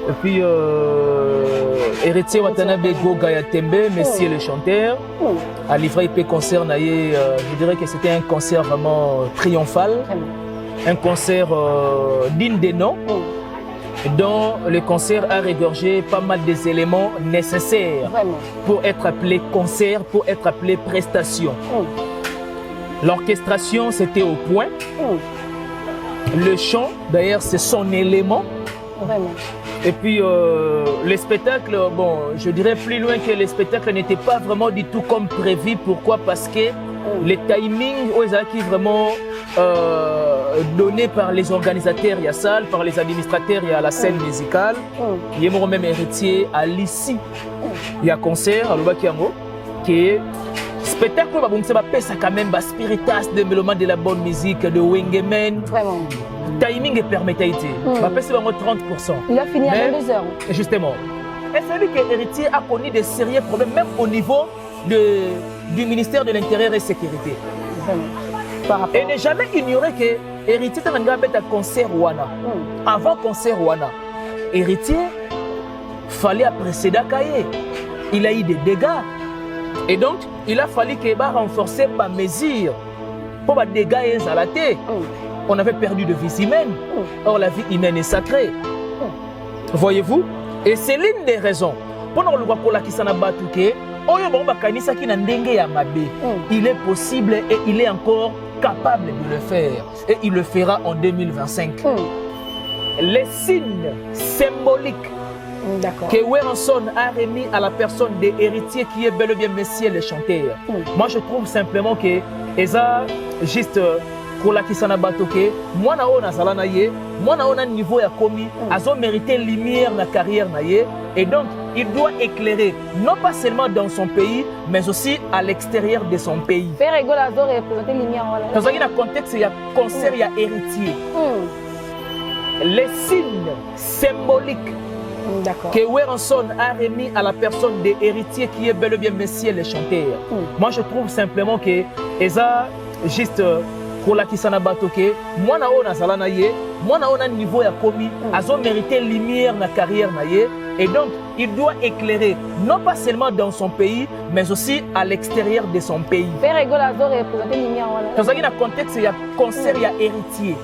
Et puis, Héritier Watanabe Goga Yatembe, Messieurs le chanteur, a livré IP concert, je dirais que c'était un concert vraiment triomphal, un concert digne des noms, dont le concert a régorgé pas mal des éléments nécessaires pour être appelé concert, pour être appelé prestation. L'orchestration, c'était au point. Le chant, d'ailleurs, c'est son élément. Vraiment. Et puis, le spectacle, bon, je dirais plus loin que le spectacle n'était pas vraiment du tout comme prévu. Pourquoi? Parce que les timings, qui vraiment donné par les organisateurs, il y a salle, par les administrateurs, il y a la scène musicale. Il y a même Héritier à l'ici. Il y a concert à l'Obakiango qui est spectacle, ça quand même spiritas de mélomane de la bonne musique, de Wengemen. Vraiment. Timing et permétaïté. C'est vraiment 30%. Il a fini à 22 heures. Justement. Et c'est lui que Héritier a connu des sérieux problèmes, même au niveau du ministère de l'Intérieur et Sécurité. Vraiment. Et ne jamais ignorer que Héritier a un concert Wana. Avant concert Wana, Héritier fallait précéder Kaye. Il a eu des dégâts. Et donc, il a fallu qu'il renforcer ma mesure pour les dégâts à la tête. On avait perdu de vie humaine. Or, la vie humaine est sacrée. Voyez-vous? Et c'est l'une des raisons. Pendant le Wakola qui s'en a battu, il est possible et il est encore capable de le faire. Et il le fera en 2025. Les signes symboliques que Werenson a remis à la personne des héritiers qui est bel et bien Messieurs les chanteurs. Moi, je trouve simplement que Eza juste pour la Kisana Batoke, moi na on a zalana ye, moi na on a niveau ya komi, azo mérité lumière na carrière na ye, et donc il doit éclairer non pas seulement dans son pays, mais aussi à l'extérieur de son pays. Faire rigole azo représenter lumière dans un contexte il y a concert, il y a héritier. Les signes symboliques que Werenson a remis à la personne des héritiers qui est bel et bien Messieurs les chanteurs. Moi je trouve simplement que Eza juste pour la Kisana Batoke, moi na on a zalana ye, moi na on a niveau ya komi, azo mérité lumière na carrière na ye, et donc il doit éclairer non pas seulement dans son pays, mais aussi à l'extérieur de son pays. Faire rigole azo représenter lumière dans un contexte il y a concert, il y a héritier.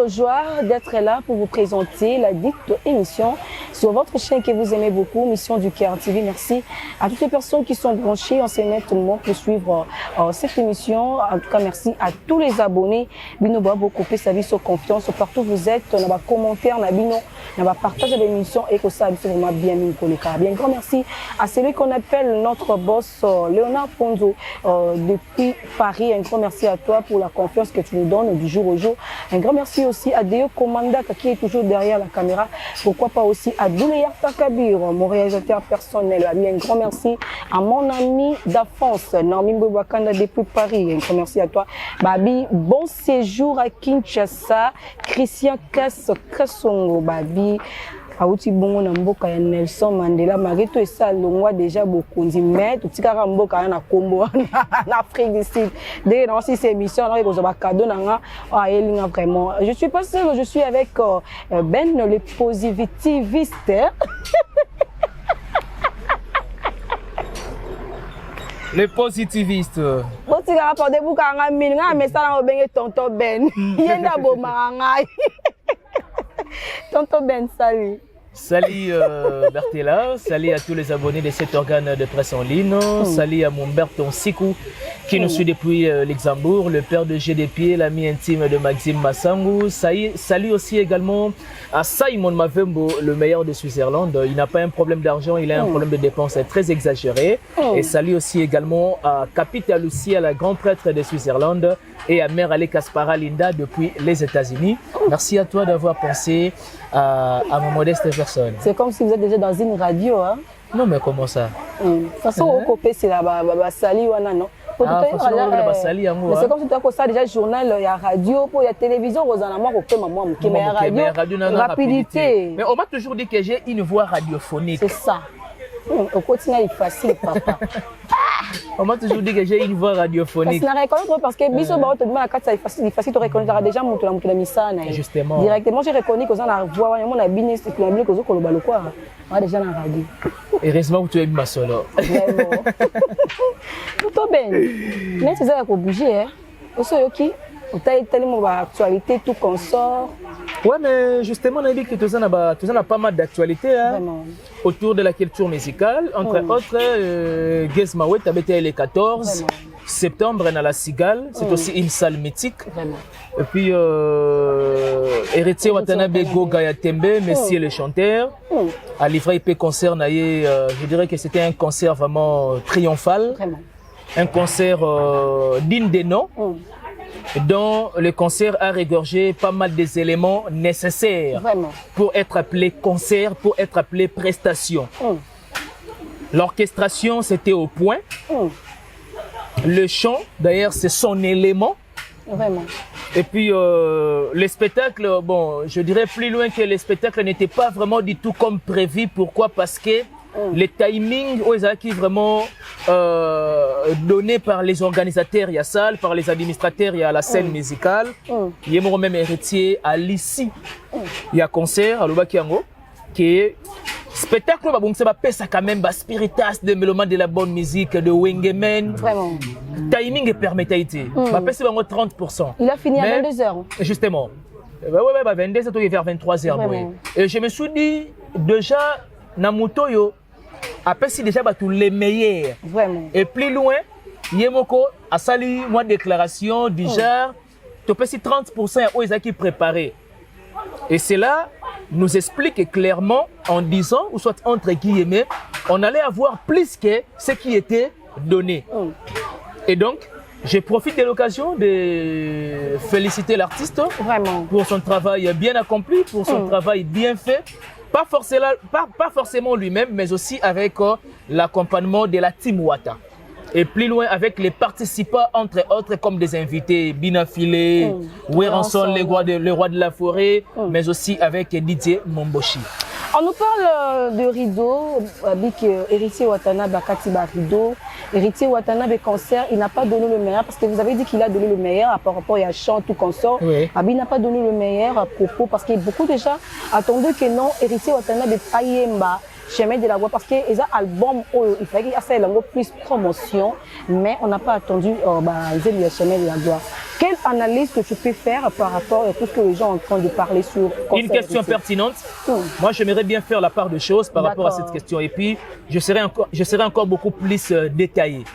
Joie d'être là pour vous présenter la dite émission sur votre chaîne que vous aimez beaucoup, Mission du Cœur TV. Merci à toutes les personnes qui sont branchées en ce moment pour suivre cette émission. En tout cas, merci à tous les abonnés. Bino beaucoup sa vie sur confiance partout où vous êtes. On va commenter, on va partager l'émission et que ça a vraiment bien mis bien grand merci à celui qu'on appelle notre boss Léonard Ponzo depuis Paris. Un grand merci à toi pour la confiance que tu nous donnes du jour au jour. Un grand merci aussi à Deo Komanda qui est toujours derrière la caméra. Pourquoi pas aussi à Douléa Takabir, mon réalisateur personnel. Un grand merci à mon ami d'enfance, Naomi Mbouakanda depuis Paris. Un grand merci à toi. Babi, bon séjour à Kinshasa. Christian Kassongo, Babi. Auti bongo na mboka ya Nelson Mandela marito esa longwa déjà beaucoup ndi mais tutikaka mboka na Kombo en Afrique du Sud. Dès dans cette émission là ko ba cadeau nanga elinga vraiment. Je suis pas seule, je suis avec Ben le positiviste. Le positiviste. Bon tika rapporter buka nga minga mais ça na obenge tonton Ben. Yenda boma ngai. Tonton Ben salut. Salut Bertella, salut à tous les abonnés de cet organe de presse en ligne, salut à mon Berton Sikou qui nous suit depuis Luxembourg, le père de GDP, l'ami intime de Maxime Massangou. Salut aussi également à Simon Mavembo, le meilleur de Suisse-Irlande. Il n'a pas un problème d'argent, il a un problème de dépenses très exagéré. Et salut aussi également à Capita Lucia, la grande prêtre de Suisse-Irlande, et à Mère Ale Kaspara Linda depuis les États-Unis. Merci à toi d'avoir pensé à ma modeste personne. C'est comme si vous êtes déjà dans une radio, hein? Non, mais comment ça? De toute façon, au copé, c'est la Sali ou non? Mais c'est comme si tu as ça déjà journal, il y a radio, il y a télévision, il y a radio, rapidité. Mais on m'a toujours dit que j'ai une voix radiophonique. C'est ça. Au quotidien, il est facile, papa. On m'a toujours dit que j'ai une voix radiophonique. Parce que Biso te demande à c'est facile de reconnaître déjà mon justement. Directement, j'ai reconnu que ça la voix, on a bien expliqué que ça le quoi. On a déjà la radio. Heureusement que tu es ma solo. Vraiment. Tout bien. Mais c'est ça qu'il faut bouger, hein. Aussi, ok. On a tellement d'actualité, tout qu'on sort. Ouais, mais justement, on a dit que tu as pas mal d'actualités hein, autour de la culture musicale. Entre autres, Guess Mawet avait été le 14 septembre dans la Cigale. C'est aussi une salle mythique. Vraiment. Et puis, Héritier Watanabe Goga Tembe, Messieurs le chanteur, a livré IP concert. Je dirais que c'était un concert vraiment triomphal. Vraiment. Un concert digne des noms. Dont le concert a regorgé pas mal des éléments nécessaires pour être appelé concert, pour être appelé prestation. L'orchestration, c'était au point. Le chant, d'ailleurs, c'est son élément. Vraiment. Et puis, le spectacle, bon, je dirais plus loin que le spectacle n'était pas vraiment du tout comme prévu. Pourquoi? Parce que les timings qui vraiment donnés par les organisateurs, il y a salle, par les administrateurs, il y a la scène musicale. Il y a même héritier à l'ici. Il y a concert à Lubakiango qui est spectacle, ça quand même spiritas de méloman de la bonne musique de Wengemen. Vraiment. Timing et permettabilité. C'est 30%. Il a fini à 22h. Justement. 22h, vers 23h. Et je me suis dit déjà Namutoyo après si déjà tous les meilleurs. Vraiment. Et plus loin, Yemoko a sali moi déclaration du genre tu peux si 30% aux qui préparé. Et cela nous explique clairement en disant ou soit entre guillemets, on allait avoir plus que ce qui était donné. Et donc je profite de l'occasion de féliciter l'artiste pour son travail bien accompli, pour son travail bien fait. Pas forcément lui-même, mais aussi avec l'accompagnement de la Team Wata. Et plus loin avec les participants, entre autres, comme des invités, Binafile, Weranson, le roi de la forêt, mais aussi avec Didier Momboshi. On nous parle de Rideau, avec Héritier Watanabe Katiba Rideau. Héritier Watanabe concert, il n'a pas donné le meilleur parce que vous avez dit qu'il a donné le meilleur par rapport à chant, tout concert. Il n'a pas donné le meilleur à propos parce que beaucoup déjà attendaient que non, Héritier Watanabe Ayemba, Chemin de la Voix, parce que les albums, il fallait qu'il y ait plus promotion, mais on n'a pas attendu le Chemin de la Gloire. Quelle analyse que tu peux faire par rapport à tout ce que les gens sont en train de parler sur une question pertinente. Moi, j'aimerais bien faire la part de choses par rapport à cette question. Et puis, je serai encore beaucoup plus détaillé.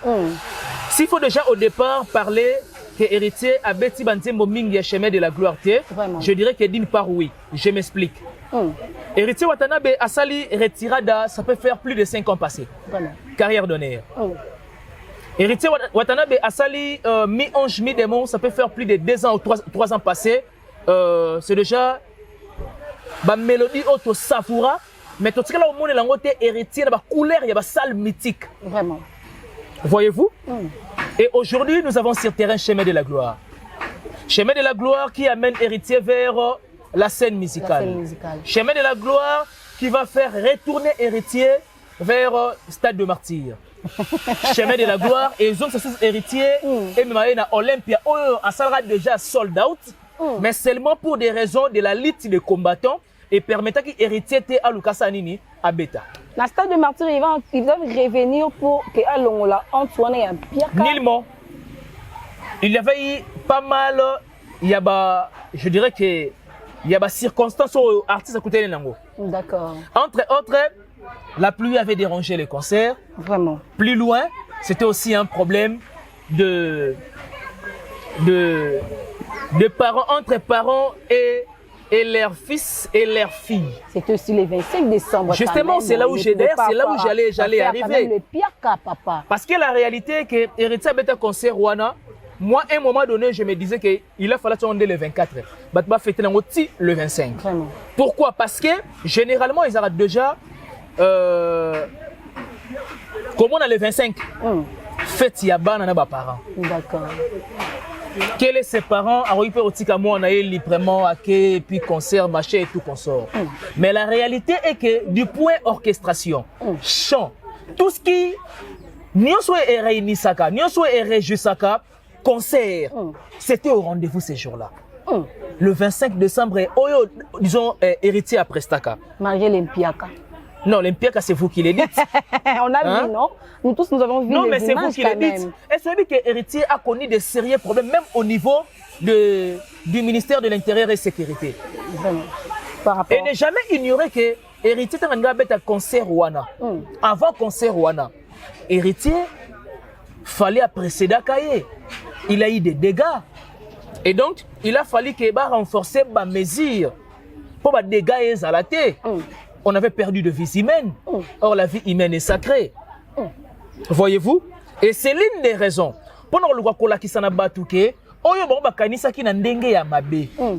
S'il faut déjà au départ parler que héritier à Betty Bantembo Mingi Chemin de la Gloire, je dirais que d'une part, oui. Je m'explique. Héritier Watanabe Asali retirada, ça peut faire plus de 5 ans passés. Carrière d'honneur. Héritier Watanabe Asali mi-ange, mi-démon, ça peut faire plus de 2 ans ou 3 ans passés. C'est déjà la mélodie auto savoura, mais tout ce que là au monde est l'angote héritier de la couleur, il y a la salle mythique. Vraiment. Voyez-vous? Et aujourd'hui, nous avons sur terrain Chemin de la Gloire. Chemin de la Gloire qui amène héritier vers la scène musicale. Chemin de la Gloire qui va faire retourner héritier vers Stade de Martyrs. Chemin de la Gloire et ils ont ce héritier et même à Olympia en sera déjà sold out, mais seulement pour des raisons de la lutte des combattants et permettant que héritier était à Lucas Nini à Beta. La Stade de Martyrs, ils doivent revenir pour que Alongola Antoine et Pierre. Nullement. Il y avait eu pas mal, je dirais que il y a des circonstances où l'artiste a coûté les langues. D'accord. Entre autres, la pluie avait dérangé les concerts. Vraiment. Plus loin, c'était aussi un problème de parents, entre parents et leurs fils et leurs filles. C'était aussi le 25 décembre. Justement, c'est là où j'allais arriver. Le pire cas, papa. Parce que la réalité est que Héritier avait un concert Rwanda. Moi, à un moment donné, je me disais qu'il a fallu attendre le 24. Batba fêter le 25. Vraiment. Pourquoi? Parce que généralement, ils arrêtent déjà. Comment on a le 25? Fête Yaban à nos parents. D'accord. Quels sont ses parents? Alors, il peut aussi comme on a eu librement à puis concert, machin et tout consort. Mais la réalité est que du point orchestration, chant, tout ce qui n'y soit réuni Saka, n'y soit réjoui Saka, concert, c'était au rendez-vous ces jours-là. Le 25 décembre, disons, héritier à Prestaka. Malgré l'Olympiaka. Non, l'Olympiaka, c'est vous qui le dites. On a vu, non? Nous tous, nous avons vu. Non, mais c'est vous qui le dites. Et celui que héritier a connu de sérieux problèmes, même au niveau du ministère de l'Intérieur et Sécurité. Et ne jamais ignorer que héritier a un concert Rwanda. Avant concert Rwanda, héritier fallait précéder Kaye. Il a eu des dégâts. Et donc, il a fallu qu'il renforce les mesures pour les dégâts à la tête. On avait perdu de vies humaines. Or, la vie humaine est sacrée. Voyez-vous? Et c'est l'une des raisons. Pendant le Wakola qui s'en a battu,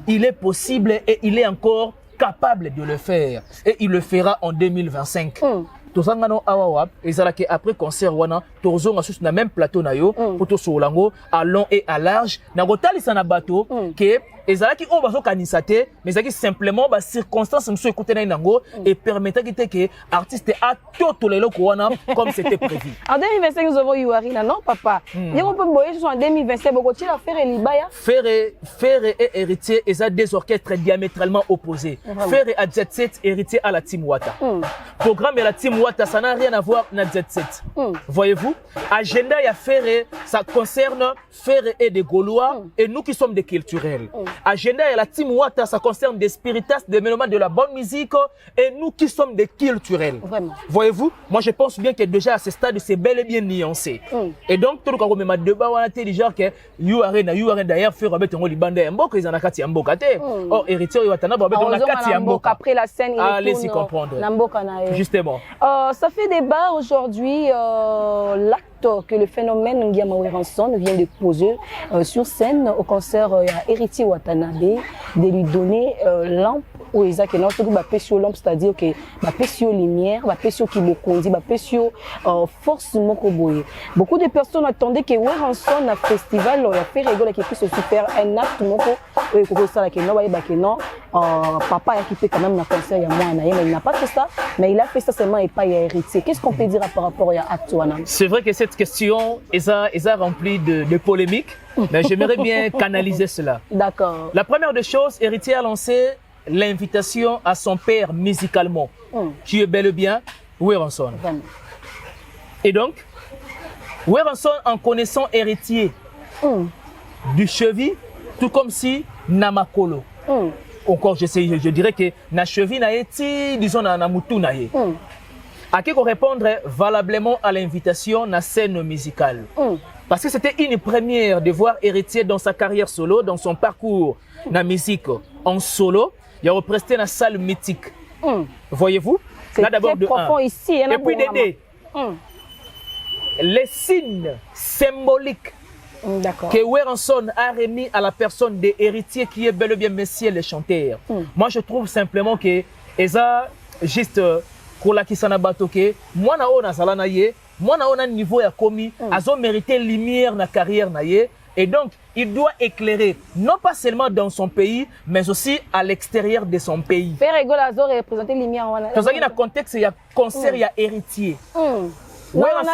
il est possible et il est encore capable de le faire. Et il le fera en 2025. Tozangano awawa ezalaki après concert wana tozonga sur na même plateau na yo pour to solango à long et à large na kotalisa na bato que ezalaki on bazo kanisa te mais ezalaki simplement ba circonstances monsieur écouter na nango et permettre que artiste a tout le loko wana comme c'était prévu. En 2025 nous avons eu Arina non papa. Il on peut boyer en 2025 beaucoup de faire Libaya. Faire et héritier eza deux orchestres diamétralement opposés. Faire à Jet Set héritier à la Team Wata. Programme et la Team Wata, ça n'a rien à voir avec Jet Set. Voyez-vous, agenda y a Ferré, ça concerne Ferré et des Gaulois et nous qui sommes des culturels. Agenda et la Team Wata, ça concerne des spiritas, des mélomanes de la bonne musique et nous qui sommes des culturels. Voyez-vous, moi je pense bien que déjà à ce stade c'est bel et bien nuancé. Et donc tout le monde même débat on a dit déjà que you are d'ailleurs faire avec ton libanda mboka ils en a kati mboka te. Or héritier y watana ba on a kati mboka après la scène allez-y comprendre. Justement. Ça fait débat aujourd'hui, l'acte que le phénomène Ngiama Weranson vient de poser sur scène au concert Héritier Watanabe, de lui donner lampe au Isaac et non, tout le monde lampe, c'est-à-dire que la lumière, la qui bokondi, la force mokoboye. Beaucoup de personnes attendaient que Weranson a festival, il a fait rigoler qui puisse aussi faire un acte moko, papa a quitté quand même le concert il y a moins, mais il n'a pas fait ça, mais il a fait ça seulement et pas héritier. Qu'est-ce qu'on peut dire par rapport à Atuana? C'est vrai que cette question est remplie de polémiques, mais j'aimerais bien canaliser cela. D'accord. La première des choses, héritier a lancé l'invitation à son père musicalement, qui est bel et bien Weranson. Et donc, Weranson, en connaissant héritier du cheville, tout comme si Namakolo. Encore, je dirais que na cheville na eti, disons na mutu na ye. À qui répondre valablement à l'invitation na scène musicale. Parce que c'était une première de voir héritier dans sa carrière solo, dans son parcours na musique en solo, il a représenté la salle mythique. Voyez-vous? Là d'abord de profond ici, et puis d'aider. Les signes symboliques que Weranson a remis à la personne des héritiers qui est bel et bien Messier le chanteur. Moi je trouve simplement que Eza juste Kola Kisana Batoke, moi na ona salana ye, moi na ona niveau ya komi, azo mérité lumière na carrière na ye. Et donc, il doit éclairer, non pas seulement dans son pays, mais aussi à l'extérieur de son pays. Faire rigolo à représenter lumière. Dans un contexte, il y a concert, il y a héritier. Weranson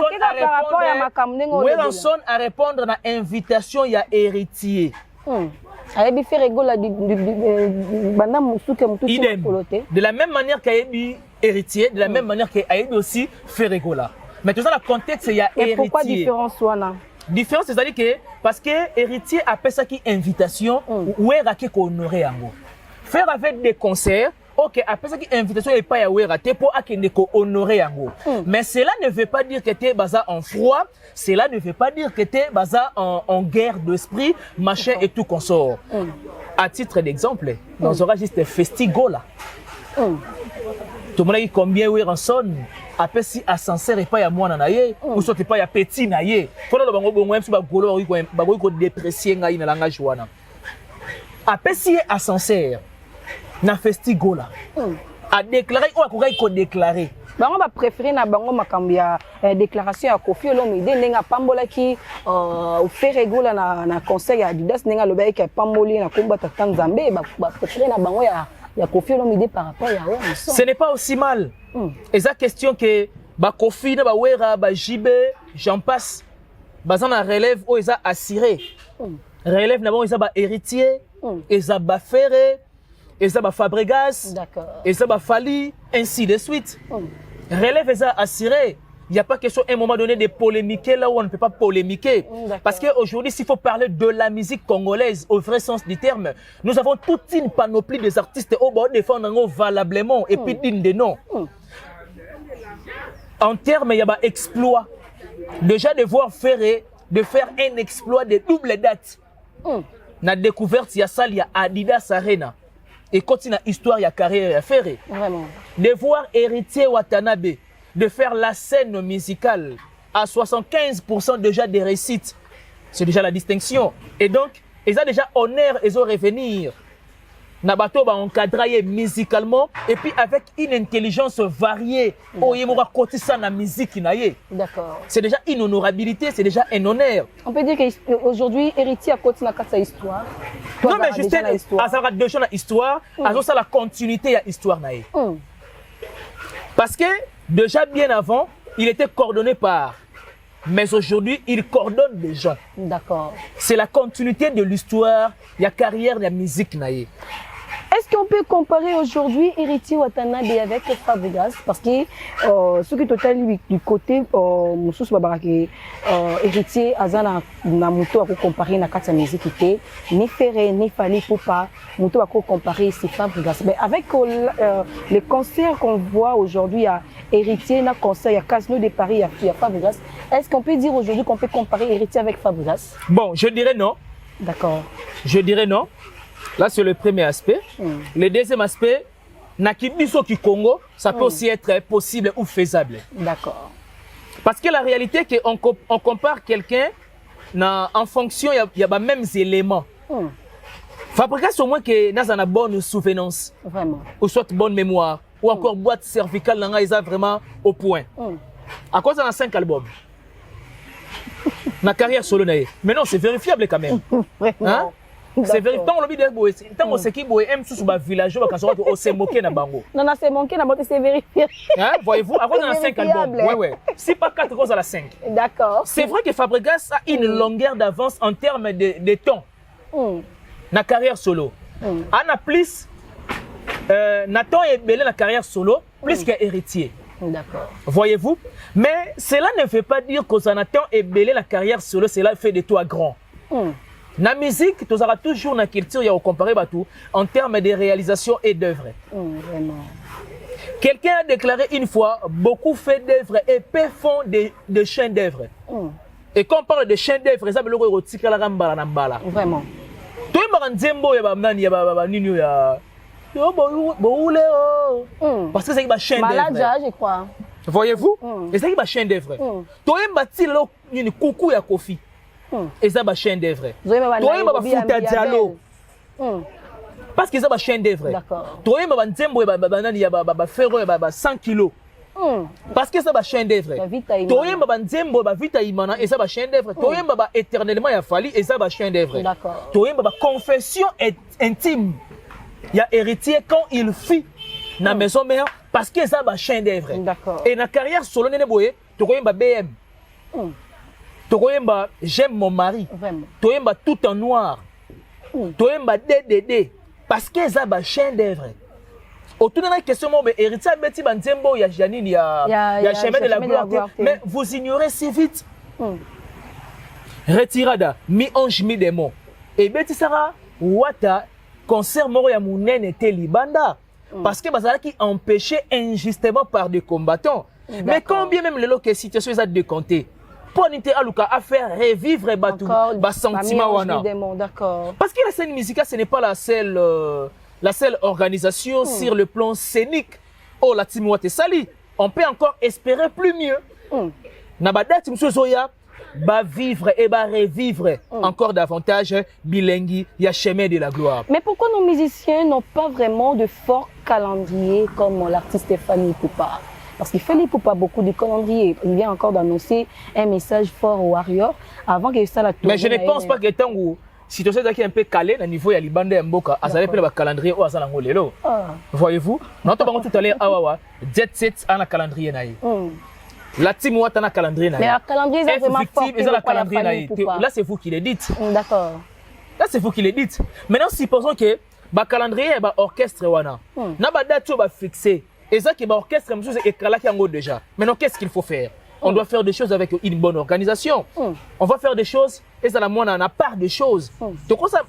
a répondre à l'invitation, il y a héritier. De la même manière qu'il y a eu héritier, de la même manière qu'il y a eu aussi Ferregola. Mais tout ça, le contexte, il y a héritier. Et pourquoi différence différence, c'est-à-dire que parce que héritier appelle ça qui invitation ou est raqué qu'on aurait en gros. Faire avec des concerts, ok, après ça, invitation n'est pas à rater pour honorer yango. Mais cela ne veut pas dire que tu es basé en froid, cela ne veut pas dire que tu es basé en guerre d'esprit, machin et tout consort. À titre d'exemple, on aura juste Festigola. Tout le monde a dit combien on sonne. Après si ascenseur et pas à moi naye ou soit pas à petit naye. Faut le bango bongo même si bagolo ko déprécier ngai na langage wana. Après si ascenseur na Festigola. A déclarer ou ko déclarer. Bango ba préférer na bango makambi ya déclaration ya Koffi Olomide ndenga pambola ki Ferregola na conseil ya Adidas ndenga lobaki ka pamboli na komba ta Nzambe ba préférer na bango ya Koffi Olomide par rapport à eux. Ce n'est pas aussi mal. Et ça question que ba Koffi na ba Wera ba JB j'en passe bazana relève ou ils a assuré. Relève na bon ils a ba héritier, ils a ba Ferré, ils a ba Fabregas, ils a ba Fali ainsi de suite. Relève ils a assuré. Il n'y a pas question à un moment donné de polémiquer là où on ne peut pas polémiquer. Parce qu'aujourd'hui, s'il faut parler de la musique congolaise au vrai sens du terme, nous avons toute une panoplie des artistes au bord défendre valablement et puis digne de nom. En termes, il y a un exploit. Déjà de voir Ferré, de faire un exploit de double date. La découverte, il y a ça, il y a Adidas Arena. Et continue l'histoire, il y a carrière à Ferré. Vraiment. De voir Héritier Watanabe, de faire la scène musicale à 75% déjà des réussites. C'est déjà la distinction. Et donc, ils ont déjà honneur, ils ont revenir. Nabato va encadrer musicalement et puis avec une intelligence variée. D'accord. C'est déjà une honorabilité, c'est déjà un honneur. On peut dire qu'aujourd'hui, Héritier a continué sa histoire. Non, mais juste, ça a déjà l'histoire, ça la continuité de l'histoire. Parce que déjà bien avant, il était coordonné par. Mais aujourd'hui, il coordonne des gens. D'accord. C'est la continuité de l'histoire, il y a carrière, il y a musique. Est-ce qu'on peut comparer aujourd'hui Héritier Watanabe avec Fabregas? Parce que ce qui est total du côté Moussous Babarake, Héritier Azana Namuto a comparé na kata musique ni Ferré ni Fali Poupa, Muto a comparé c'est Fabregas. Mais avec les concerts qu'on voit aujourd'hui à Héritier, na concert, il y a Casino de Paris, il y a Fabregas. Est-ce qu'on peut dire aujourd'hui qu'on peut comparer Héritier avec Fabregas? Bon, je dirais non. D'accord. Je dirais non. Là, c'est le premier aspect. Le deuxième aspect, Nakibiso qui Congo, ça peut aussi être possible ou faisable. D'accord. Parce que la réalité, c'est qu'on compare quelqu'un en fonction, il y a les mêmes éléments. Fabregas, au moins, qu'il a une bonne souvenance. Vraiment. Ou soit bonne mémoire. Ou encore boîte cervicale, il a vraiment au point. À cause de 5 albums. Ma carrière solo. Mais non, c'est vérifiable quand même. Hein? C'est vrai, tant on sait qu'il y a un sous village, on s'est moqué na bango. Non, c'est moqué na bango, c'est vérifié. Voyez-vous, avant on a 5 albums. Ouais. Si pas 4 causes à la 5. D'accord. C'est vrai que Fabregas a une longueur d'avance en termes de temps. Na carrière solo. Anna plus, Nathan est belé la carrière solo, plus qu'héritier. D'accord. Voyez-vous? Mais cela ne veut pas dire que Nathan est belé la carrière solo, cela fait de toi grand. La musique, tu auras toujours une culture à comparer en termes de réalisation et d'œuvre. Vraiment. Quelqu'un a déclaré une fois, beaucoup fait d'œuvres et peu font des chaînes d'œuvres. Et quand on parle de chaînes d'œuvres, ça veut dire vraiment. Parce que c'est une chaîne d'œuvre. Malade, je crois. Voyez-vous? Et c'est une chaîne d'œuvre. Tu as une coucou à Koffi. Et ça va chaîne d'œuvre. Toi, il va foutre dialogue. Parce que ça va chaîne d'œuvre. Toi, il va faire 100 kilos. Parce que ça va chaîne d'œuvre. Toi, il va vite et ça va chaîne d'œuvre. Toi, il va éternellement y fallu et ça va chaîne d'œuvre. Toi, il va confession intime. Il y a héritier quand il fit dans la maison mère parce que ça va chaîne d'œuvre. Et dans la carrière solo, tu vas BM. Toyemba, j'aime mon mari. Toyemba tout en noir. Toyemba DDD. Parce que ça va chaîne d'œuvre. Autour de la question, héritier Betty Banzembo, il y a Janine, il y a chemin de la gloire. Mais vous ignorez si vite. Retirada, mi-ange, mi-démon. Et Betty Sarah, Wata, concert moro ya mounene était libanda. parce que bazala qui empêché injustement par des combattants. Mais quand bien même les situations sont décomptées, pour n'être à faire revivre les sentiments. Parce que la scène musicale, ce n'est pas la seule organisation sur le plan scénique. Oh, la team Wate Sali, on peut encore espérer plus mieux. Nabada team Sozoya va vivre et va revivre encore davantage Bilengui, il y a chemin de la gloire. Mais pourquoi nos musiciens n'ont pas vraiment de fort calendrier comme l'artiste Stéphanie Poupa? Parce qu'il fait pas beaucoup de calendrier. Il vient encore d'annoncer un message fort aux Warriors avant que ça la tourne. Mais je ne pense pas que tant que si tu sais qu'il est un peu calé, au niveau de Libanda et Mboka, ça va le calendrier ou ça l'angolelo. Voyez-vous? Nous avons tout à l'heure à Jet Set à un calendrier. La team Ouatt a un calendrier. Mais le calendrier est vraiment fort. Là, c'est vous qui le dites. D'accord. Là, c'est vous qui le dites. Maintenant, supposons que le calendrier est orchestre. N'a pas date fixé. Et ça qui est orchestre, est déjà. Maintenant, qu'est-ce qu'il faut faire? On doit faire des choses avec une bonne organisation. On va faire des choses et ça, on a part de choses. Donc, ça,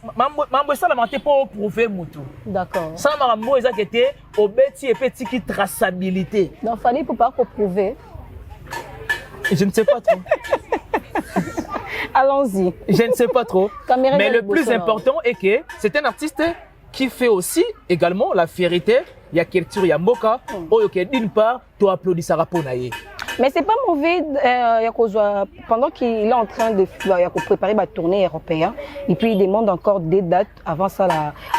ça la pour prouver Moutou. D'accord. Ça, ça, était au petit qui traçabilité. Donc, il fallait pour prouver. Je ne sais pas trop. Allons-y. Je ne sais pas trop. Mais le plus important est que c'est un artiste qui fait aussi également la fierté. Il y a culture, il y a Mboka. D'une part, tu applaudis Sarah Ponaye. Mais c'est pas mauvais pendant qu'il est en train de préparer ma tournée européenne et puis il demande encore des dates avant ça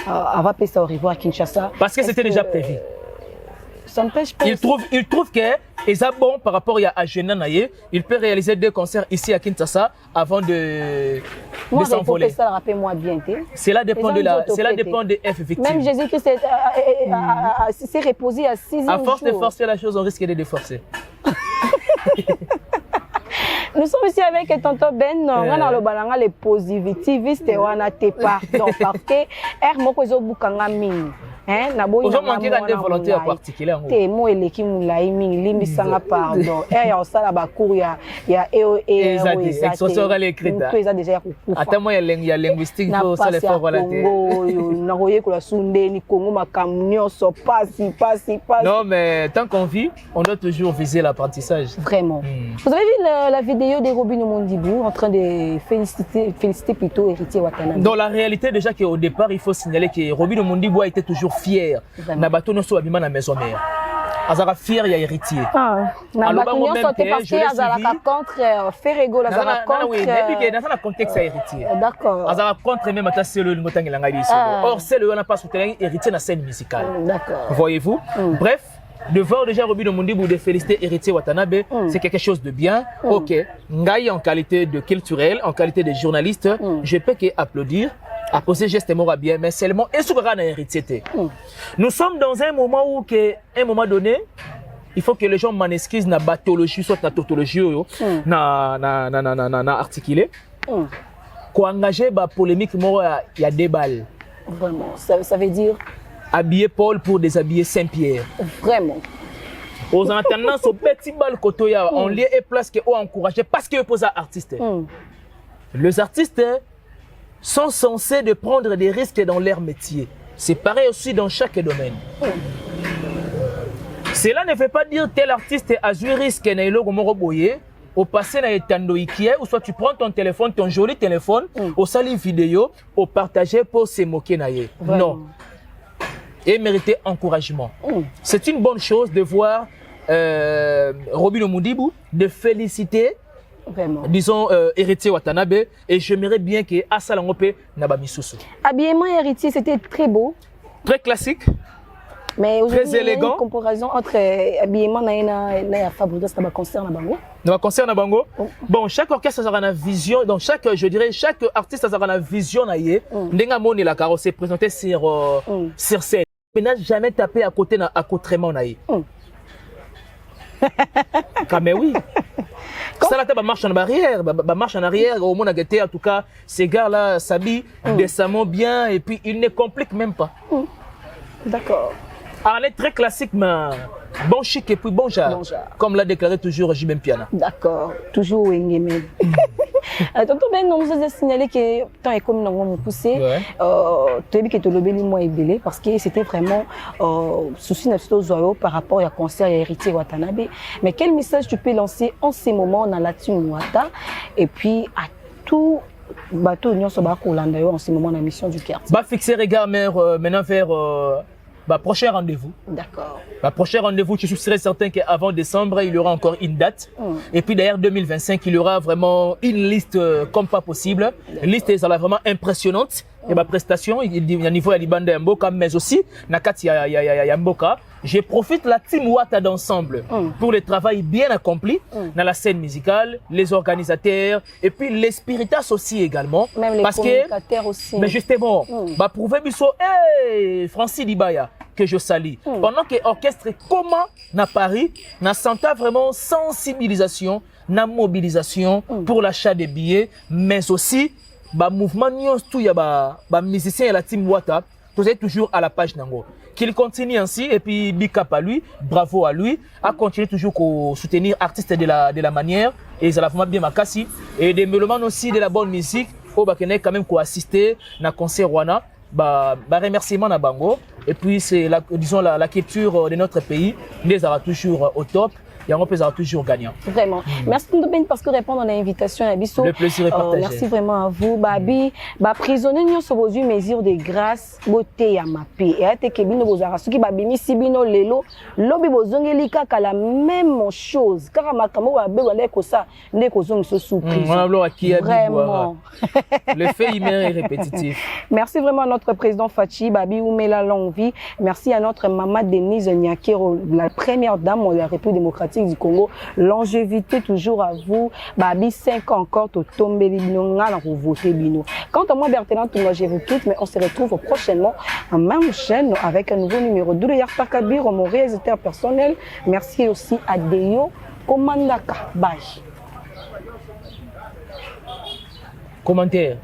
avant ça au revoir à Kinshasa. Parce que c'était déjà prévu. Ça n'empêche pas. Il trouve que c'est bon par rapport à Jenan Naye. Il peut réaliser 2 concerts ici à Kinshasa avant de s'envoler. Ça rappelle-moi bien. Cela dépend de F victime. Même Jésus-Christ s'est reposé à 6 jours. À force de forcer la chose, on risque de déforcer. Nous sommes ici avec tonton Ben. On a le balanga les positivistes et on a tes pardon parce que moko zo bukanga mingi. Na boyi na manqué des volontaires particuliers. Te mo eleki mulai mingi limbisanga pardon. Ya osala ba cours ya EOE expression orale écrite. Tout déjà kukufa. Ata moi ya linguistique faut ça les fort relater. Na koye ko la sunde ni Congo makamnyo so pasi. Non mais tant qu'on vit, on doit toujours viser l'apprentissage. Vraiment. Vous avez vu la vidéo de Robin Mondibou en train de féliciter plutôt Héritier Watanabe? Dans la réalité déjà qu'au départ, il faut signaler que Robin Mondibou a été toujours fier. Na bateau non soit abîmé na maison mère. Azara fier ya héritier. Na bateau non soit parce que Azara contre Ferrego, Azara contre. Oui, depuis que dans le contexte héritier. D'accord. Azara contre même à c'est le ngotangela ngai biso. Or c'est le on n'a pas soutenu héritier na scène musicale. D'accord. Voyez-vous? Bref, de voir déjà Robin Mondibou de féliciter Héritier Watanabe, c'est quelque chose de bien. Ok, Ngai en qualité de culturel, en qualité de journaliste, je peux qu'applaudir, à poser geste moral bien, mais seulement et sur un héritier. Nous sommes dans un moment où, à un moment donné, il faut que les gens m'en excusent na bathologie, soit na tautologie, na articulé. Pour engager la polémique, il y a des balles. Vraiment, ça veut dire habiller Paul pour déshabiller Saint-Pierre. Vraiment. Aux tendances au petit bal kotoya, on lié et place que on encouragé parce que posent artistes. Les artistes sont censés de prendre des risques dans leur métier. C'est pareil aussi dans chaque domaine. Cela ne veut pas dire tel artiste a joué risque na ilo gomoro boye. Au passé na etando ikie ou soit tu prends ton téléphone, ton joli téléphone, au sali vidéo, au partager pour se moquer na ye. Non. Et mériter encouragement. C'est une bonne chose de voir Robin Mondibou, de féliciter, disons, Héritier Watanabe, et j'aimerais bien que Asalangope Nabamisusu. Habillement Héritier, c'était très beau. Très classique. Mais très élégant. Il y a une comparaison entre habillement et Fabrice dans le concert Nabango. Dans le concert Nabango. Bon, chaque orchestre a une vision, donc chaque artiste a une vision. N'enga moni la carrosse est présenté sur scène. Mais n'a jamais tapé à côté d'un accoutrement. Mais oui. Ça là, marche en arrière, marche en arrière. Au moins, en tout cas, ces gars-là s'habillent décemment bien et puis ils ne compliquent même pas. D'accord. Alors, elle est très classique, mais bon chic et puis bon genre. Comme l'a déclaré toujours Jimem Piana. D'accord. Toujours Wengeme. Tonton Ben, on nous a signalé que tant et comme nous avons poussé, tu as vu que tu l'as moins ébélé parce que c'était vraiment souci national par rapport à concert et héritier Watanabe. Mais quel message tu peux lancer en ces moments dans la team Wata et puis à tout bateau Union Sobakolanda en ce moment dans la mission du quartier? Bah fixer regard maintenant vers prochain rendez-vous. D'accord. Prochain rendez-vous, je suis certain qu'avant décembre, il y aura encore une date. Et puis d'ailleurs, 2025, il y aura vraiment une liste comme pas possible. Une liste, ça va vraiment impressionnante. Et ma prestation, il y a niveau Alibanda Mboka, mais aussi, Nakati Mboka. Je profite de la team Wata d'ensemble pour le travail bien accompli dans la scène musicale, les organisateurs et puis les spiritas aussi également. Même les communicateurs aussi. Mais justement, prouver Bisso, hey, Francis Dibaya, que je salue. Pendant que l'orchestre comment à Paris, n'a senti vraiment sensibilisation, na mobilisation pour l'achat des billets, mais aussi, mouvement tout y a musicien et la team Wata, vous êtes toujours à la page Nango. Qu'il continue ainsi et puis big up à lui, bravo à lui, à continuer toujours à soutenir artistes de la manière et ça la fait bien makasi et des mélomanes aussi de la bonne musique au Bakene quand même assister na concert Rwanda, remerciement na bango et puis c'est disons la culture de notre pays, les sera toujours au top. Et on peut toujours gagnant. Vraiment. Merci beaucoup parce que répondre à l'invitation à Bissot. Le plaisir est partagé. Merci vraiment à vous. Babi, prisonnier nous sommes aux mesures de grâce, beauté à ma paix. Et à te kebino bozara suki babimi sibino lelo, lobi bozongelika ka la même chose. Car ma kamo ba beba ko ça, ne ko zong so surprise. Vraiment. Le fait humain est répétitif. Merci vraiment à notre président Fachi Babi Oumela Longvi. Merci à notre maman Denise Nyakero, la première dame de la République démocratique du Congo. Longévité toujours à vous. Babi 5 ans encore, to tombe bino ngala ko voter bino. Quant à moi Bertrand, je vous quitte, mais on se retrouve prochainement en même chaîne avec un nouveau numéro de Yarta Kabir, mon réalisateur personnel. Merci aussi à Deyo Komandaka. Bye. Commentaire.